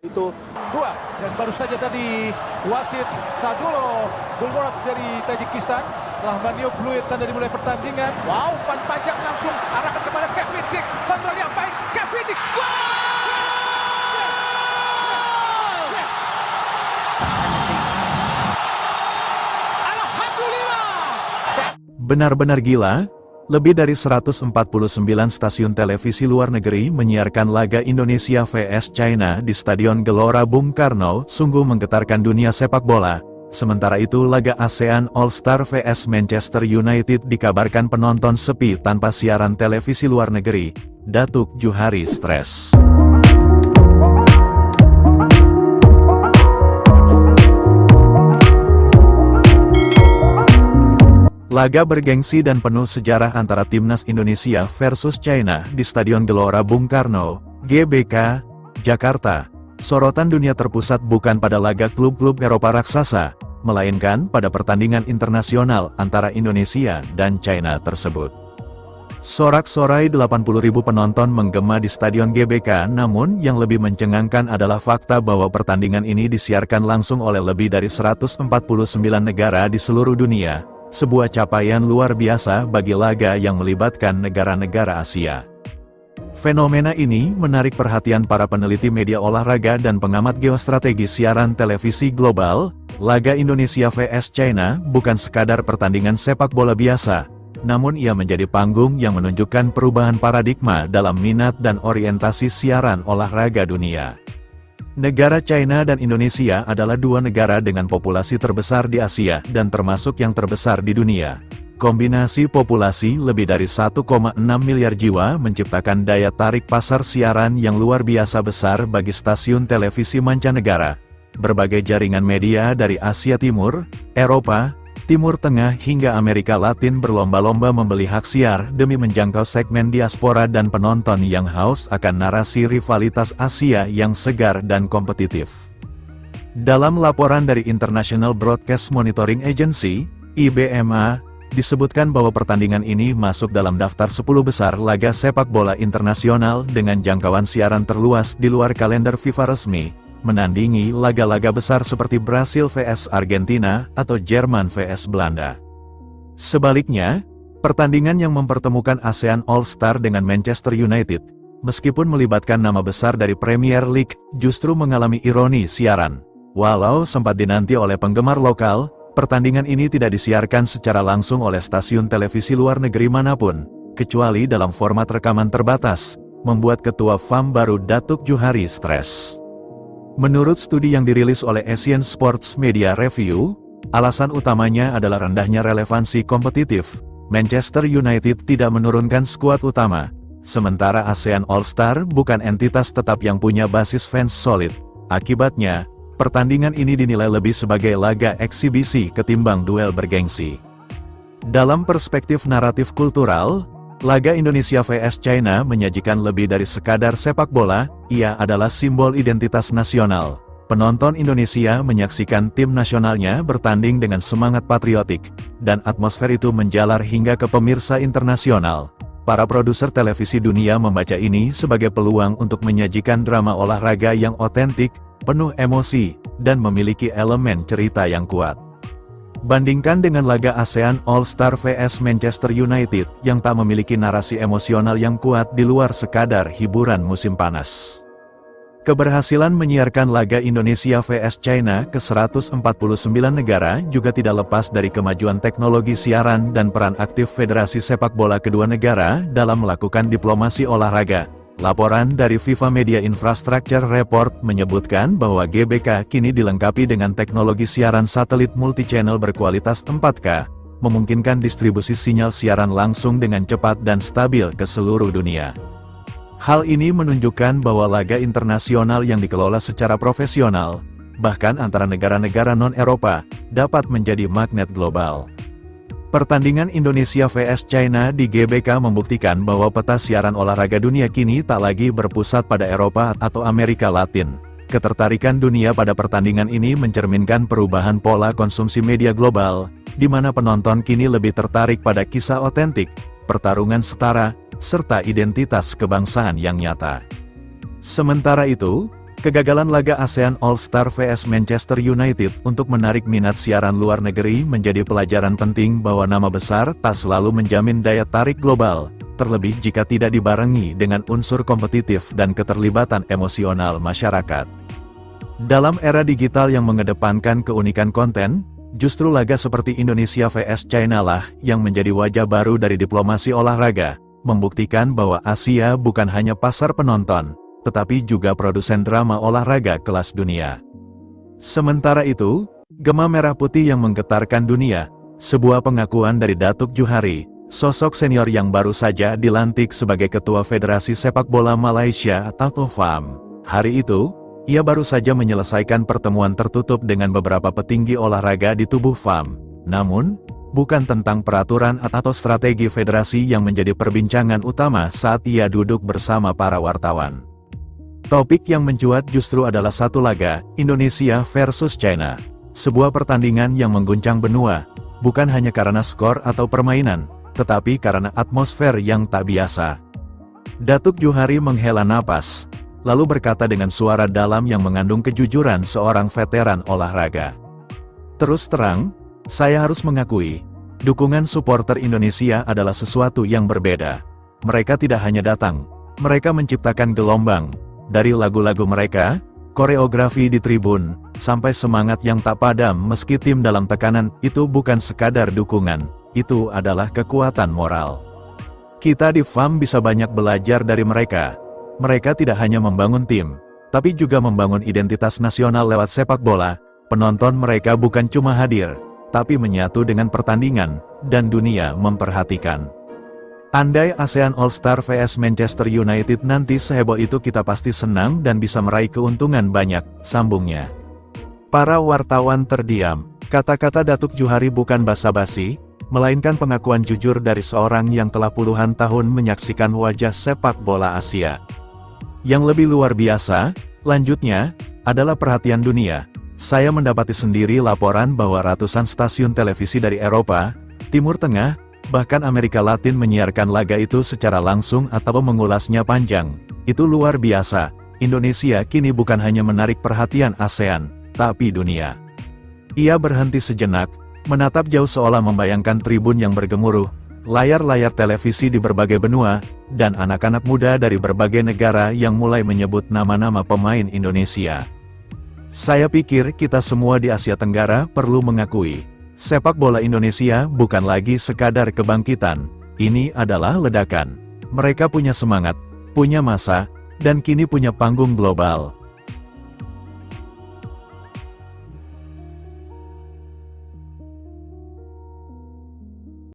Itu dua, dan baru saja tadi wasit Sadulo Gulborat dari Tajikistan telah meniup peluit tanda dimulai pertandingan. Wow, umpan panjang langsung arahkan kepada Kevin Dix, kontrol yang baik Kevin Dix. Benar-benar gila, lebih dari 149 stasiun televisi luar negeri menyiarkan laga Indonesia vs China di Stadion Gelora Bung Karno, sungguh menggetarkan dunia sepak bola. Sementara itu laga ASEAN All-Star vs Manchester United dikabarkan penonton sepi tanpa siaran televisi luar negeri. Datuk Juhari stres. Laga bergengsi dan penuh sejarah antara Timnas Indonesia versus China di Stadion Gelora Bung Karno, GBK, Jakarta. Sorotan dunia terpusat bukan pada laga klub-klub Eropa raksasa, melainkan pada pertandingan internasional antara Indonesia dan China tersebut. Sorak-sorai 80.000 penonton menggema di Stadion GBK, namun yang lebih mencengangkan adalah fakta bahwa pertandingan ini disiarkan langsung oleh lebih dari 149 negara di seluruh dunia. Sebuah capaian luar biasa bagi laga yang melibatkan negara-negara Asia. Fenomena ini menarik perhatian para peneliti media olahraga dan pengamat geostrategi siaran televisi global. Laga Indonesia vs China bukan sekadar pertandingan sepak bola biasa, namun ia menjadi panggung yang menunjukkan perubahan paradigma dalam minat dan orientasi siaran olahraga dunia. Negara China dan Indonesia adalah dua negara dengan populasi terbesar di Asia dan termasuk yang terbesar di dunia. Kombinasi populasi lebih dari 1,6 miliar jiwa menciptakan daya tarik pasar siaran yang luar biasa besar bagi stasiun televisi mancanegara. Berbagai jaringan media dari Asia Timur, Eropa, Timur Tengah hingga Amerika Latin berlomba-lomba membeli hak siar demi menjangkau segmen diaspora dan penonton yang haus akan narasi rivalitas Asia yang segar dan kompetitif. Dalam laporan dari International Broadcast Monitoring Agency, IBMA, disebutkan bahwa pertandingan ini masuk dalam daftar 10 besar laga sepak bola internasional dengan jangkauan siaran terluas di luar kalender FIFA resmi, menandingi laga-laga besar seperti Brasil vs Argentina atau Jerman vs Belanda. Sebaliknya, pertandingan yang mempertemukan ASEAN All-Star dengan Manchester United, meskipun melibatkan nama besar dari Premier League, justru mengalami ironi siaran. Walau sempat dinanti oleh penggemar lokal, pertandingan ini tidak disiarkan secara langsung oleh stasiun televisi luar negeri manapun, kecuali dalam format rekaman terbatas, membuat Ketua FAM baru Datuk Juhari stres. Menurut studi yang dirilis oleh Asian Sports Media Review, alasan utamanya adalah rendahnya relevansi kompetitif. Manchester United tidak menurunkan skuad utama, sementara ASEAN All-Star bukan entitas tetap yang punya basis fans solid. Akibatnya, pertandingan ini dinilai lebih sebagai laga eksibisi ketimbang duel bergengsi. Dalam perspektif naratif kultural, laga Indonesia vs China menyajikan lebih dari sekadar sepak bola, ia adalah simbol identitas nasional. Penonton Indonesia menyaksikan tim nasionalnya bertanding dengan semangat patriotik, dan atmosfer itu menjalar hingga ke pemirsa internasional. Para produser televisi dunia membaca ini sebagai peluang untuk menyajikan drama olahraga yang otentik, penuh emosi, dan memiliki elemen cerita yang kuat. Bandingkan dengan laga ASEAN All-Star vs Manchester United yang tak memiliki narasi emosional yang kuat di luar sekadar hiburan musim panas. Keberhasilan menyiarkan laga Indonesia vs China ke 149 negara juga tidak lepas dari kemajuan teknologi siaran dan peran aktif Federasi Sepak Bola kedua negara dalam melakukan diplomasi olahraga. Laporan dari FIFA Media Infrastructure Report menyebutkan bahwa GBK kini dilengkapi dengan teknologi siaran satelit multi-channel berkualitas 4K, memungkinkan distribusi sinyal siaran langsung dengan cepat dan stabil ke seluruh dunia. Hal ini menunjukkan bahwa laga internasional yang dikelola secara profesional, bahkan antara negara-negara non-Eropa, dapat menjadi magnet global. Pertandingan Indonesia vs China di GBK membuktikan bahwa peta siaran olahraga dunia kini tak lagi berpusat pada Eropa atau Amerika Latin. Ketertarikan dunia pada pertandingan ini mencerminkan perubahan pola konsumsi media global, di mana penonton kini lebih tertarik pada kisah otentik, pertarungan setara, serta identitas kebangsaan yang nyata. Sementara itu, Kegagalan laga ASEAN All-Star vs Manchester United untuk menarik minat siaran luar negeri menjadi pelajaran penting bahwa nama besar tak selalu menjamin daya tarik global, terlebih jika tidak dibarengi dengan unsur kompetitif dan keterlibatan emosional masyarakat. Dalam era digital yang mengedepankan keunikan konten, justru laga seperti Indonesia vs China lah yang menjadi wajah baru dari diplomasi olahraga, membuktikan bahwa Asia bukan hanya pasar penonton, tetapi juga produsen drama olahraga kelas dunia. Sementara itu, gema merah putih yang menggetarkan dunia, sebuah pengakuan dari Datuk Johari, sosok senior yang baru saja dilantik sebagai Ketua Federasi Sepak Bola Malaysia atau FAM. Hari itu, ia baru saja menyelesaikan pertemuan tertutup dengan beberapa petinggi olahraga di tubuh FAM. Namun, bukan tentang peraturan atau strategi federasi yang menjadi perbincangan utama saat ia duduk bersama para wartawan. Topik yang mencuat justru adalah satu laga, Indonesia versus China. Sebuah pertandingan yang mengguncang benua, bukan hanya karena skor atau permainan, tetapi karena atmosfer yang tak biasa. Datuk Johari menghela napas, lalu berkata dengan suara dalam yang mengandung kejujuran seorang veteran olahraga. Terus terang, saya harus mengakui, dukungan supporter Indonesia adalah sesuatu yang berbeda. Mereka tidak hanya datang, mereka menciptakan gelombang. Dari lagu-lagu mereka, koreografi di tribun, sampai semangat yang tak padam meski tim dalam tekanan, itu bukan sekadar dukungan, itu adalah kekuatan moral. Kita di FAM bisa banyak belajar dari mereka. Mereka tidak hanya membangun tim, tapi juga membangun identitas nasional lewat sepak bola. Penonton mereka bukan cuma hadir, tapi menyatu dengan pertandingan, dan dunia memperhatikan. Andai ASEAN All-Star vs Manchester United nanti seheboh itu kita pasti senang dan bisa meraih keuntungan banyak, sambungnya. Para wartawan terdiam, kata-kata Datuk Johari bukan basa-basi, melainkan pengakuan jujur dari seorang yang telah puluhan tahun menyaksikan wajah sepak bola Asia. Yang lebih luar biasa, lanjutnya, adalah perhatian dunia. Saya mendapati sendiri laporan bahwa ratusan stasiun televisi dari Eropa, Timur Tengah, bahkan Amerika Latin menyiarkan laga itu secara langsung atau mengulasnya panjang. Itu luar biasa. Indonesia kini bukan hanya menarik perhatian ASEAN, tapi dunia. Ia berhenti sejenak, menatap jauh seolah membayangkan tribun yang bergemuruh, layar-layar televisi di berbagai benua, dan anak-anak muda dari berbagai negara yang mulai menyebut nama-nama pemain Indonesia. Saya pikir kita semua di Asia Tenggara perlu mengakui, sepak bola Indonesia bukan lagi sekadar kebangkitan, ini adalah ledakan. Mereka punya semangat, punya masa, dan kini punya panggung global.